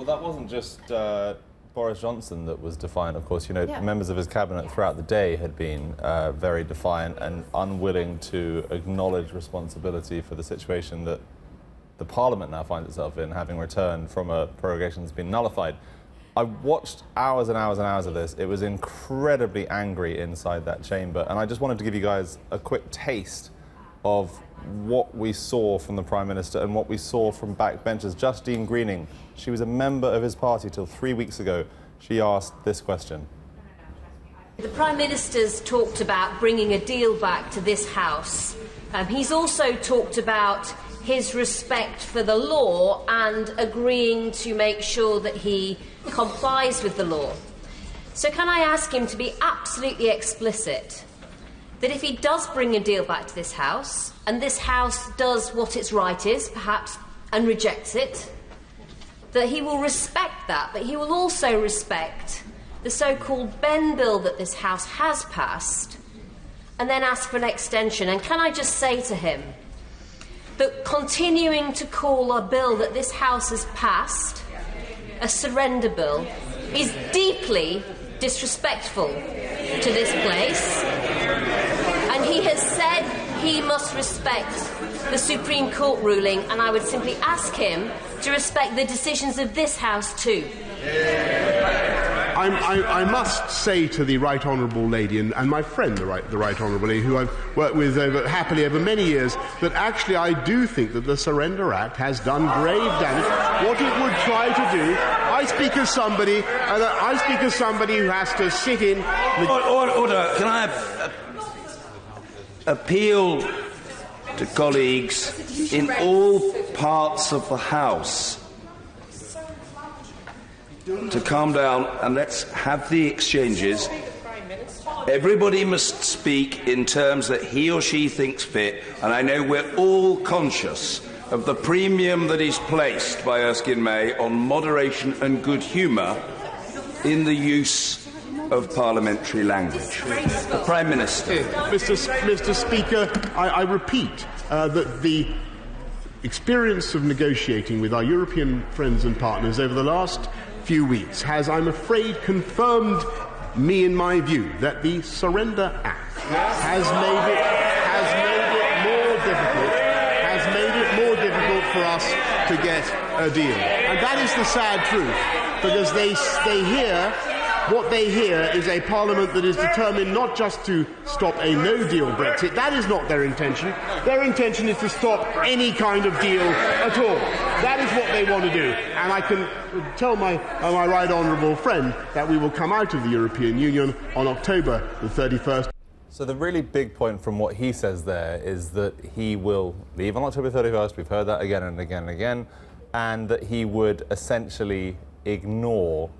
Well, that wasn't just Boris Johnson that was defiant. Of course, you know, members of his cabinet throughout the day had been very defiant and unwilling to acknowledge responsibility for the situation that the Parliament now finds itself in, having returned from a prorogation that's been nullified. I watched hours and hours and hours of this. It was incredibly angry inside that chamber, and I just wanted to give you guys a quick taste of what we saw from the Prime Minister and what we saw from backbenchers. Justine Greening, she was a member of his party till 3 weeks ago. She asked this question. The Prime Minister's talked about bringing a deal back to this House. He's also talked about his respect for the law and agreeing to make sure that he complies with the law. So can I ask him to be absolutely explicit that if he does bring a deal back to this House, and this House does what its right is, perhaps, and rejects it, that he will respect that, but he will also respect the so-called Ben bill that this House has passed, and then ask for an extension. And can I just say to him that continuing to call a bill that this House has passed a surrender bill is deeply disrespectful to this place, and he has said he must respect the Supreme Court ruling, and I would simply ask him to respect the decisions of this House too. I must say to the Right Honourable Lady and my friend, the Right Honourable Lady, who I've worked with happily over many years, that actually I do think that the Surrender Act has done grave damage. What it would try to do, I speak as somebody who has to sit in. Order. Can I appeal to colleagues in all parts of the House to calm down and let's have the exchanges. Everybody must speak in terms that he or she thinks fit, and I know we're all conscious of the premium that is placed by Erskine May on moderation and good humour in the use of parliamentary language. The Prime Minister. Mr. Speaker, I repeat that the experience of negotiating with our European friends and partners over the last few weeks has, I'm afraid, confirmed me in my view that the Surrender Act has made it more difficult for us to get a deal. And that is the sad truth, because what they hear is a Parliament that is determined not just to stop a no-deal Brexit. That is not their intention. Their intention is to stop any kind of deal at all. That is what they want to do. And I can tell my right honourable friend that we will come out of the European Union on October the 31st. So the really big point from what he says there is that he will leave on October 31st. We've heard that again and again and again. And that he would essentially ignore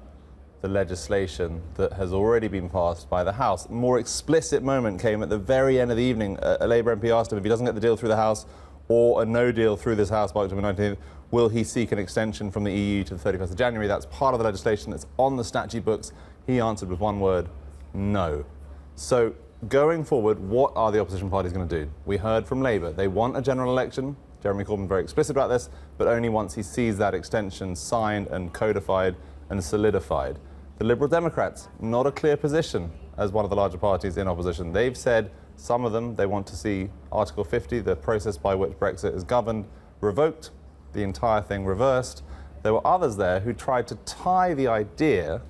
the legislation that has already been passed by the House. A more explicit moment came at the very end of the evening. A Labour MP asked him if he doesn't get the deal through the House or a no deal through this House by October 19th, will he seek an extension from the EU to the 31st of January? That's part of the legislation that's on the statute books. He answered with one word, no. So going forward, what are the opposition parties going to do? We heard from Labour. They want a general election. Jeremy Corbyn very explicit about this, but only once he sees that extension signed and codified and solidified. The Liberal Democrats, not a clear position as one of the larger parties in opposition. They've said, some of them, they want to see Article 50, the process by which Brexit is governed, revoked, the entire thing reversed. There were others there who tried to tie the idea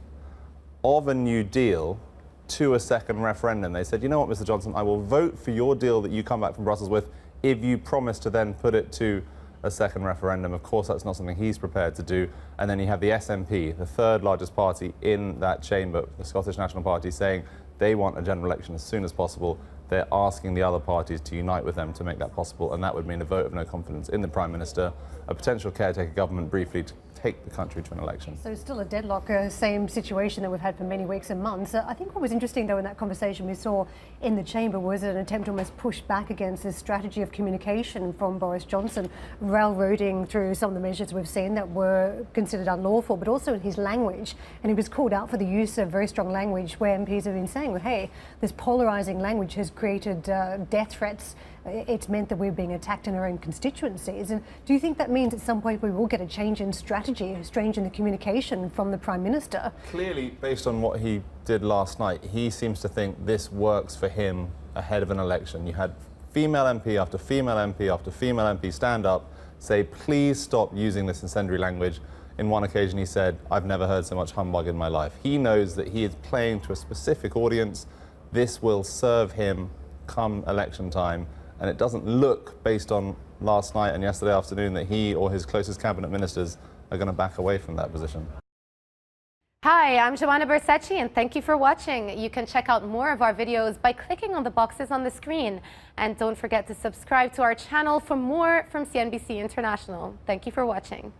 of a new deal to a second referendum. They said, you know what, Mr. Johnson, I will vote for your deal that you come back from Brussels with if you promise to then put it to a second referendum. Of course, that's not something he's prepared to do. And then you have the SNP, the third largest party in that chamber, the Scottish National Party, saying they want a general election as soon as possible. They're asking the other parties to unite with them to make that possible, and that would mean a vote of no confidence in the Prime Minister, a potential caretaker government briefly to take the country to an election. So still a deadlock, same situation that we've had for many weeks and months. I think what was interesting, though, in that conversation we saw in the chamber was an attempt to almost push back against this strategy of communication from Boris Johnson, railroading through some of the measures we've seen that were considered unlawful, but also in his language. And he was called out for the use of very strong language where MPs have been saying, well, hey, this polarising language has created death threats it's meant that we're being attacked in our own constituencies. And do you think that means at some point we will get a change in strategy, a change in the communication from the Prime Minister? Clearly, based on what he did last night, he seems to think this works for him ahead of an election. You had female MP after female MP after female MP stand up, say, please stop using this incendiary language. In one occasion, he said, I've never heard so much humbug in my life. He knows that he is playing to a specific audience. This will serve him come election time. And it doesn't look, based on last night and yesterday afternoon, that he or his closest cabinet ministers are going to back away from that position. Hi, I'm Joanna Bersecci, and thank you for watching. You can check out more of our videos by clicking on the boxes on the screen. And don't forget to subscribe to our channel for more from CNBC International. Thank you for watching.